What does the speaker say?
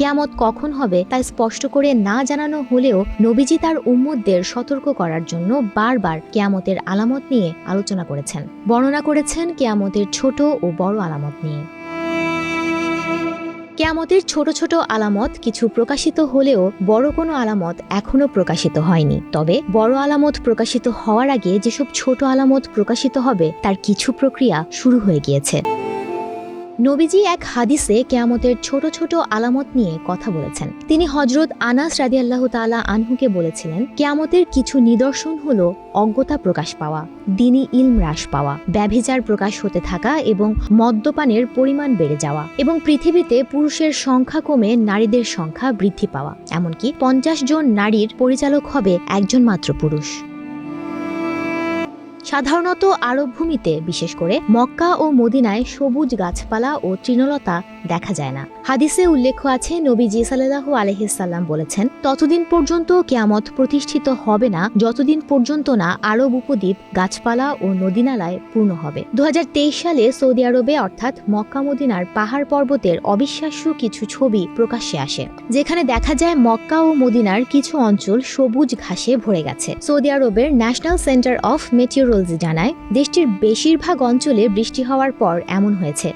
কিয়ামত কখন হবে তা স্পষ্ট করে না জানানো হলেও নবীজি তার উম্মতদের সতর্ক করার জন্য বারবার কিয়ামতের আলামত নিয়ে আলোচনা করেছেন, বর্ণনা করেছেন কিয়ামতের ছোট ও বড় আলামত নিয়ে। কিয়ামতের ছোট ছোট আলামত কিছু প্রকাশিত হলেও বড় কোনো আলামত এখনো প্রকাশিত হয়নি। তবে বড় আলামত প্রকাশিত হওয়ার আগে যেসব ছোট আলামত প্রকাশিত হবে তার কিছু প্রক্রিয়া শুরু হয়ে গিয়েছে। নবীজি এক হাদিসে কিয়ামতের ছোট ছোট আলামত নিয়ে কথা বলেছেন। তিনি হযরত আনাস রাদিয়াল্লাহু তাআলা আনহুকে বলেছিলেন, কিয়ামতের কিছু নিদর্শন হলো অজ্ঞতা প্রকাশ পাওয়া, দ্বীনি ইলম হ্রাস পাওয়া, ব্যভিচার প্রকাশ হতে থাকা এবং মদ্যপানের পরিমাণ বেড়ে যাওয়া এবং পৃথিবীতে পুরুষের সংখ্যা কমে নারীদের সংখ্যা বৃদ্ধি পাওয়া। এমনকি 50 জন নারীর পরিচালক হবে একজন মাত্র পুরুষ। সাধারণত আরব ভূমিতে, বিশেষ করে মক্কা ও মদিনায় সবুজ গাছপালা ও তৃণলতা দেখা যায় না। হাদিসে উল্লেখ আছে, নবীজি সাল্লাল্লাহু আলাইহি সাল্লাম বলেছেন, ততদিন পর্যন্ত কিয়ামত প্রতিষ্ঠিত হবে না যতদিন পর্যন্ত না আরব উপদ্বীপ গাছপালা ও নদীনালায় পূর্ণ হবে। 2023 সালে সৌদি আরবে অর্থাৎ মক্কা মদিনার পাহাড় পর্বতের অবিশ্বাস্য কিছু ছবি প্রকাশ্যে আসে, যেখানে দেখা যায় মক্কা ও মদিনার কিছু অঞ্চল সবুজ ঘাসে ভরে গেছে। সৌদি আরবের ন্যাশনাল সেন্টার অফ মেটিওরোলজি জানায়, দেশটির বেশিরভাগ অঞ্চলে বৃষ্টি হওয়ার পর এমন হয়েছে।